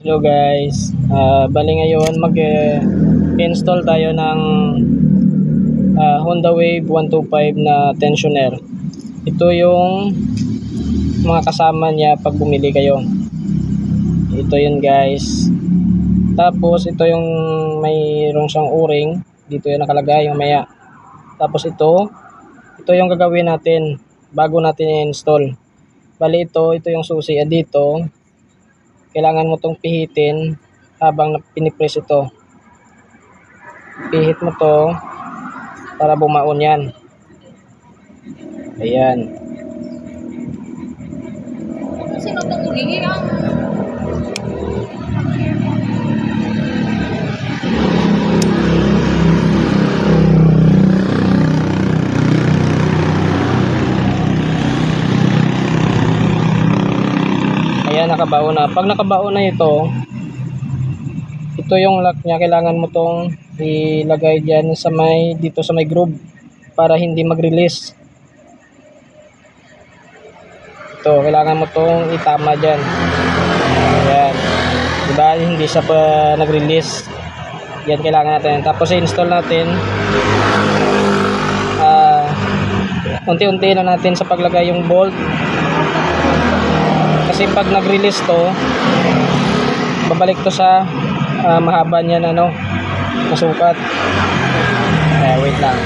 Hello guys, bali ngayon mag-install tayo ng Honda Wave 125 na tensioner. Ito yung mga kasama niya pag bumili kayo. Ito yun guys. Tapos ito yung mayroon siyang o-ring. Dito yung nakalagay yung maya. Tapos ito yung gagawin natin bago natin i-install. Bali ito yung susi. Dito kailangan mo tong pihitin habang pinipress ito. Pihit mo to para bumaon yan. Ayan. Sino itong ulingi ang? Ayan, nakabaon na. Pag nakabaon na ito yung lock niya. Kailangan mo tong ilagay dyan sa dito sa may groove para hindi mag-release. Ito, kailangan mo tong itama dyan. Ayan. Diba? Hindi siya pa nag-release. Yan kailangan natin. Tapos i-install natin. Unti-unti na natin sa paglagay yung bolt. Kasi pag nag-release to, babalik to sa mahaba niya na sukat. Wait lang.